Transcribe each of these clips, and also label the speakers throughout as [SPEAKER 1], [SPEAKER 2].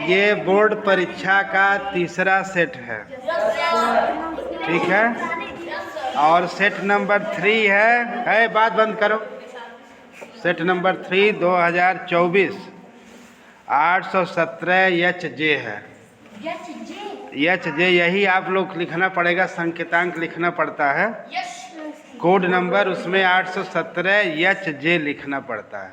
[SPEAKER 1] ये बोर्ड परीक्षा का तीसरा सेट है, ठीक है। और सेट नंबर 3 है बात बंद करो। सेट नंबर 3 2024 817 HJ है। HJ यही आप लोग लिखना पड़ेगा, संकेतांक लिखना पड़ता है। कोड नंबर उसमें 817 HJ लिखना पड़ता है।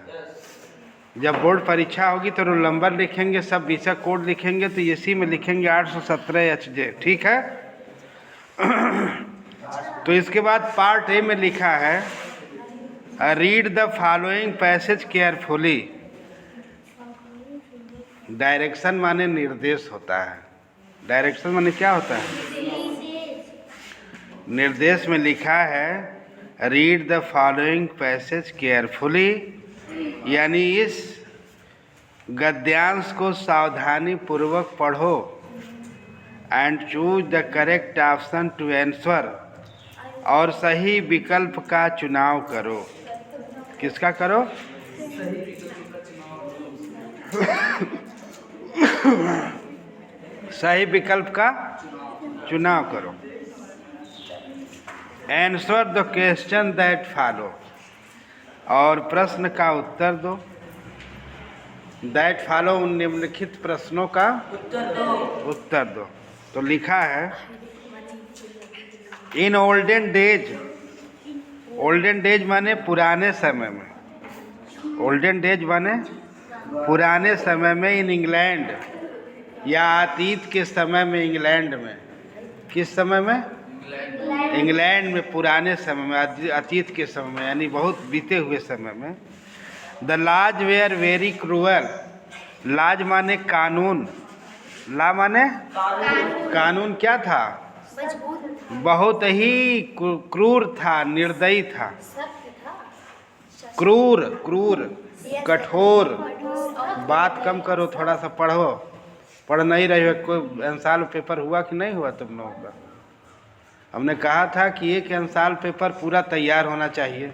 [SPEAKER 1] जब बोर्ड परीक्षा होगी तो रोल नंबर लिखेंगे, सब विषय कोड लिखेंगे, तो इसी में लिखेंगे 817 HJ, ठीक है। तो इसके बाद पार्ट ए में लिखा है read the following passage carefully. Direction माने निर्देश होता है। डायरेक्शन माने क्या होता है? निर्देश में लिखा है read the following passage carefully, यानी इस गद्यांश को सावधानी पूर्वक पढ़ो and choose the correct option to answer, और सही विकल्प का चुनाव करो। किसका करो? सही विकल्प का चुनाव करो। Answer the question that follow, और प्रश्न का उत्तर दो। दैट फॉलो, उन निम्नलिखित प्रश्नों का उत्तर दो। तो लिखा है in olden days, olden days माने पुराने समय में, ओल्डन डेज माने पुराने समय में, इन इंग्लैंड या अतीत के समय में, इंग्लैंड में। किस समय में? इंग्लैंड में, पुराने समय में, अतीत के समय में, यानी बहुत बीते हुए समय में। The laws were very cruel. Laws माने कानून, ला माने कानून क्या था? बहुत ही क्रूर था, निर्दयी था। क्रूर, क्रूर, कठोर। बात कम करो, थोड़ा सा पढ़ो। पढ़ नहीं रही हो? कोई अंसाल पेपर हुआ कि नहीं हुआ तुम लोगों का? हमने कहा था कि एक अंसाल पेपर पूरा तैयार होना चाहिए,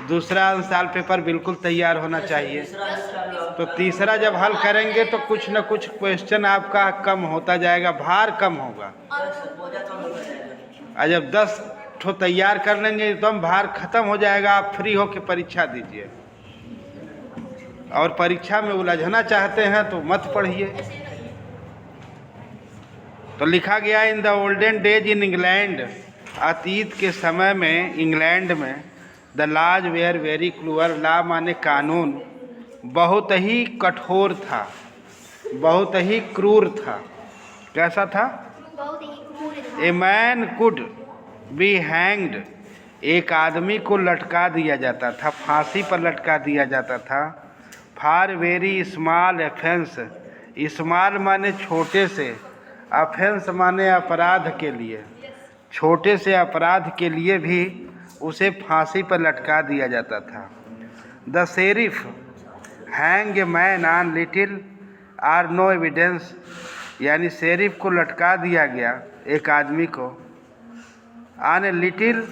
[SPEAKER 1] दूसरा अंसाल पेपर बिल्कुल तैयार होना चाहिए, तो तीसरा जब हल करेंगे तो कुछ न कुछ क्वेश्चन आपका कम होता जाएगा, भार कम होगा। और जब 10 ठो तैयार कर लेंगे एकदम भार खत्म हो जाएगा, आप फ्री होकर परीक्षा दीजिए। और परीक्षा में उलझना चाहते हैं तो मत पढ़िए। तो लिखा गया in the olden days in England, अतीत के समय में इंग्लैंड में, the laws were very cruel. Law माने कानून, बहुत ही कठोर था, बहुत ही क्रूर था। कैसा था? A man could be hanged, एक आदमी को लटका दिया जाता था, फांसी पर लटका दिया जाता था। For very small offence, small माने छोटे से, ऑफेंस माने अपराध के लिए, छोटे से अपराध के लिए भी उसे फांसी पर लटका दिया जाता था। The sheriff hang a man on little or no evidence, यानी शेरिफ को लटका दिया गया एक आदमी को, ऑन ए लिटिल,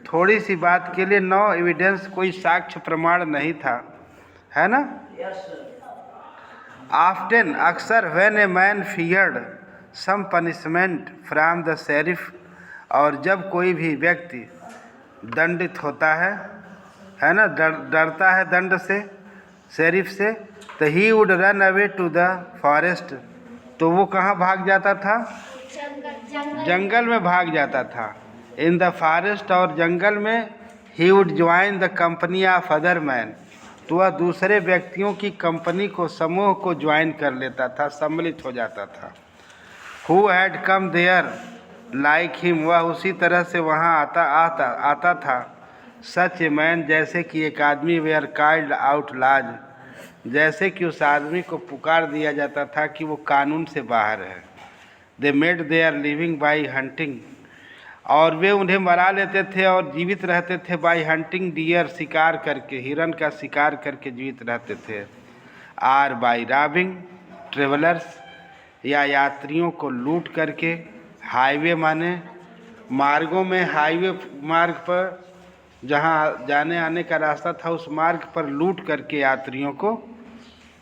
[SPEAKER 1] थोड़ी सी बात के लिए, नो एविडेंस, कोई साक्ष्य प्रमाण नहीं था, है ना। ऑफ्टन, अक्सर, when a man feared some punishment from the sheriff, और जब कोई भी व्यक्ति दंडित होता है ना, डरता है दंड से, शेरिफ से, तो he would run away to the forest, तो वो कहाँ भाग जाता था? जंगल में भाग जाता था। इन द फॉरेस्ट, और जंगल में, he would join the company of other man, तो वह दूसरे व्यक्तियों की कंपनी को, समूह को ज्वाइन कर लेता था, सम्मिलित हो जाता था। Who had come there like him, वह उसी तरह से वहाँ आता था। सच ए मैन, जैसे कि एक आदमी, वेयर कॉल्ड आउट लॉज, जैसे कि उस आदमी को पुकार दिया जाता था कि वो कानून से बाहर है। They made their living by hunting, और वे उन्हें मरा लेते थे और जीवित रहते थे, बाई हंटिंग डियर, शिकार करके, हिरन का शिकार करके जीवित रहते थे। आर बाई रॉबिंग ट्रेवलर्स, या यात्रियों को लूट करके। हाईवे माने मार्गों में, हाईवे मार्ग पर जहाँ जाने आने का रास्ता था, उस मार्ग पर लूट करके यात्रियों को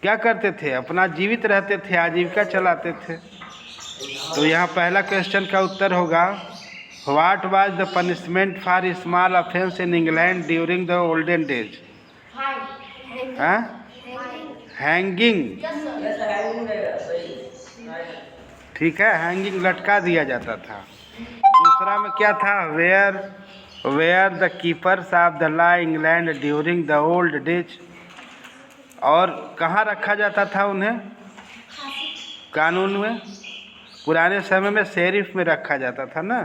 [SPEAKER 1] क्या करते थे? अपना जीवित रहते थे, आजीविका चलाते थे। तो यहाँ पहला क्वेश्चन का उत्तर होगा what was the punishment for small offence in England during the olden days? Hanging. ठीक है, हैंगिंग, लटका दिया जाता था। दूसरा में क्या था? Were the keepers of the law England during the old days. और कहाँ रखा जाता था उन्हें? कानून में। पुराने समय में शेरिफ में रखा जाता था ना।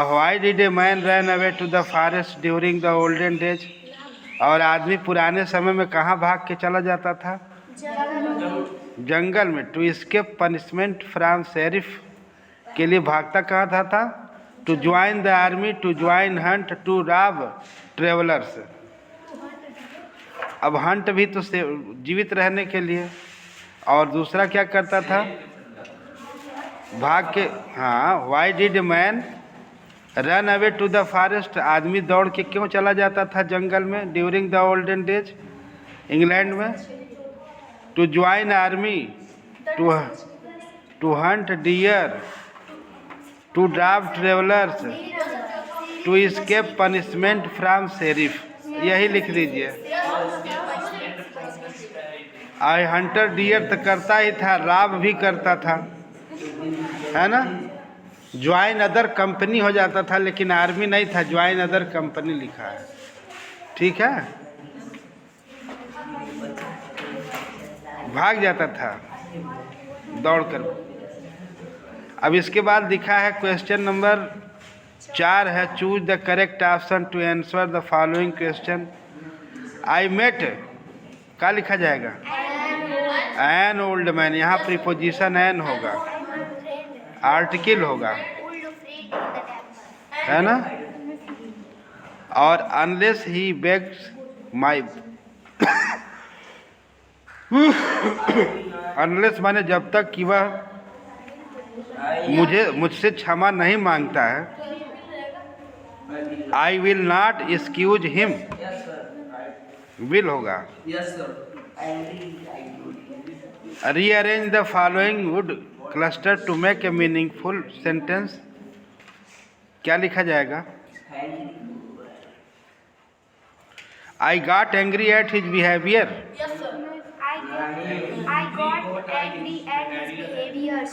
[SPEAKER 1] Why did a man run away to the forest during the olden days? और आदमी पुराने समय में कहाँ भाग के चला जाता था? जंगल में। To escape punishment from sheriff के लिए भागता कहाँ था? To join the army, to join hunt, to rob travellers. अब हंट भी तो जीवित रहने के लिए। और दूसरा क्या करता था? भाग के। हाँ, why did man run away to the forest? आदमी दौड़ के क्यों चला जाता था जंगल में during the olden days England में? To join army, to hunt deer, to drive travellers, to escape punishment from sheriff. यही लिख दीजिए। आई हंटर डियर तो करता ही था, रॉब भी करता था, है ना। ज्वाइन अदर कंपनी हो जाता था, लेकिन आर्मी नहीं था, ज्वाइन अदर कंपनी लिखा है। ठीक है, भाग जाता था दौड़कर। अब इसके बाद लिखा है क्वेश्चन नंबर 4 है, choose the correct option to answer the following question. I met, क्या लिखा जाएगा? An old man. यहाँ प्रीपोजिशन एन होगा, आर्टिकल होगा, है ना। और unless he begs my, unless माने जब तक कि वह मुझसे क्षमा नहीं मांगता है। I will not excuse him, will होगा। Rearrange the following word cluster to make a meaningful sentence. क्या लिखा जाएगा? I got angry at his behaviour.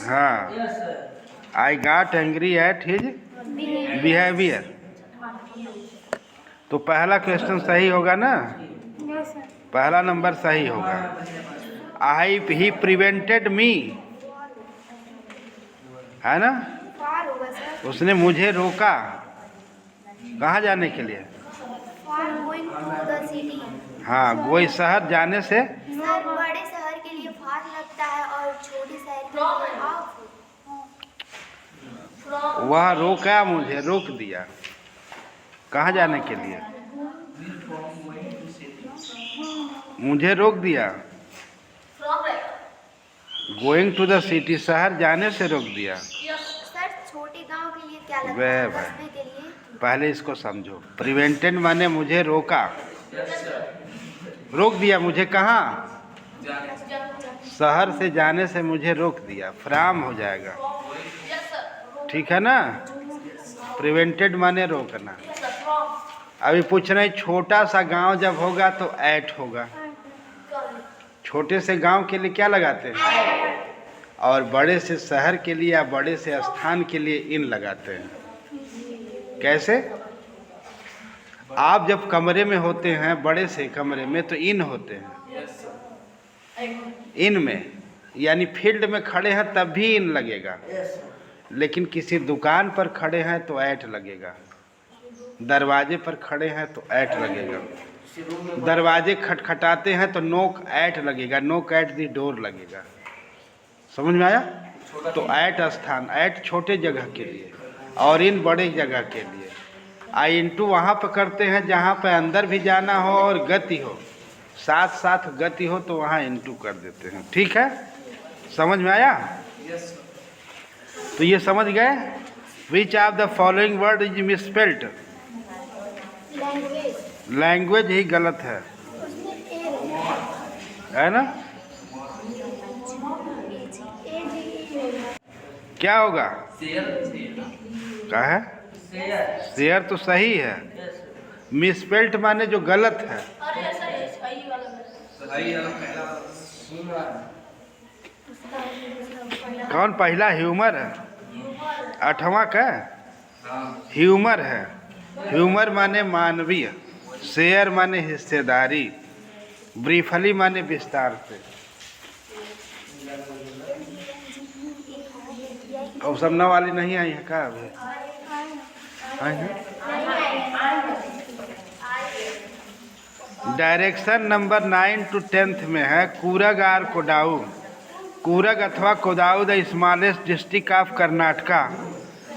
[SPEAKER 1] हाँ, I got angry at his behaviour. तो पहला क्वेश्चन सही होगा ना? पहला नंबर सही होगा। ही प्रिवेंटेड मी, है ना। उसने मुझे रोका, कहाँ जाने के लिए? हाँ, कोई शहर जाने से।
[SPEAKER 2] बड़े शहर के लिए फार लगता है और छोटे शहर के लिए हाफ।
[SPEAKER 1] वह रोका, मुझे रोक दिया, कहाँ जाने के लिए? मुझे रोक दिया। गोइंग टू द सिटी, शहर जाने से रोक दिया।
[SPEAKER 2] सर, छोटे गांव के लिए क्या लगता
[SPEAKER 1] वे
[SPEAKER 2] है?
[SPEAKER 1] भाई,
[SPEAKER 2] बसने के लिए।
[SPEAKER 1] पहले इसको समझो। प्रिवेंटेड माने मुझे रोका, रोक दिया मुझे। कहाँ? शहर से जाने से मुझे रोक दिया, फ्राम हो जाएगा। ठीक है ना। प्रिवेंटेड माने रोकना। अभी पूछ रहे छोटा सा गांव जब होगा तो एट होगा। छोटे से गांव के लिए क्या लगाते हैं? और बड़े से शहर के लिए या बड़े से स्थान के लिए इन लगाते हैं। कैसे? आप जब कमरे में होते हैं, बड़े से कमरे में, तो इन होते हैं। इन में यानी फील्ड में खड़े हैं तब भी इन लगेगा, लेकिन किसी दुकान पर खड़े हैं तो ऐट लगेगा। दरवाजे पर खड़े हैं तो ऐट लगेगा। दरवाजे खटखटाते हैं तो नोक ऐट लगेगा, नोक ऐट दी डोर लगेगा। समझ में आया? तो ऐट स्थान, ऐट छोटे जगह के लिए और इन बड़े जगह के लिए। आई इंटू वहाँ पर करते हैं जहाँ पर अंदर भी जाना हो और गति हो, साथ साथ गति हो, तो वहाँ इंटू कर देते हैं। ठीक है, समझ में आया? तो ये समझ गए। Which of the following word is misspelled? Language ही गलत है। है ना? क्या होगा? क्या है? शेयर तो सही है। मिसपेल्ट माने जो गलत है। कौन पहला? ह्यूमर है। 8वां का ह्यूमर है। ह्यूमर माने मानवीय, शेयर माने हिस्सेदारी, ब्रीफली माने विस्तार से। और सब न वाली नहीं आई है का? अभी आई है। डायरेक्शन नंबर 9 to 10 में है कूरग आर कोडाउ। कूरग अथवा Kodagu the smallest district of Karnataka,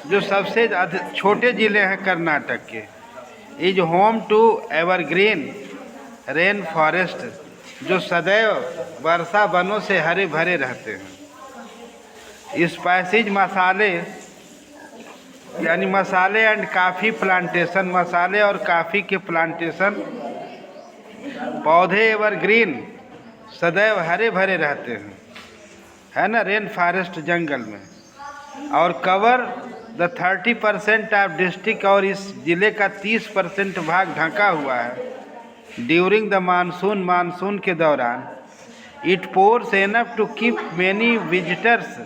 [SPEAKER 1] जो सबसे छोटे ज़िले हैं कर्नाटक के। Is home to evergreen rain forest, जो सदैव वर्षा वनों से हरे भरे रहते हैं। स्पाइसेज मसाले यानी मसाले एंड काफ़ी प्लांटेशन, मसाले और काफ़ी के प्लांटेशन। पौधे एवरग्रीन सदैव हरे भरे रहते हैं, है ना, रेन फॉरेस्ट जंगल में। और कवर द 30% ऑफ डिस्ट्रिक्ट, और इस ज़िले का 30% भाग ढका हुआ है। ड्यूरिंग द मानसून, मानसून के दौरान। It pours enough to keep many visitors,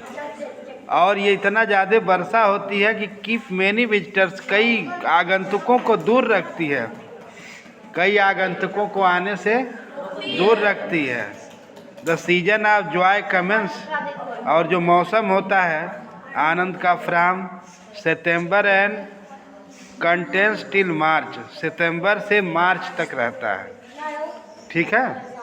[SPEAKER 1] और ये इतना ज़्यादा वर्षा होती है कि कीप मैनी विजिटर्स, कई आगंतुकों को दूर रखती है, कई आगंतुकों को आने से दूर रखती है। The season of joy commences, और जो मौसम होता है आनंद का, from September and continues till March, सितंबर से मार्च तक रहता है। ठीक है।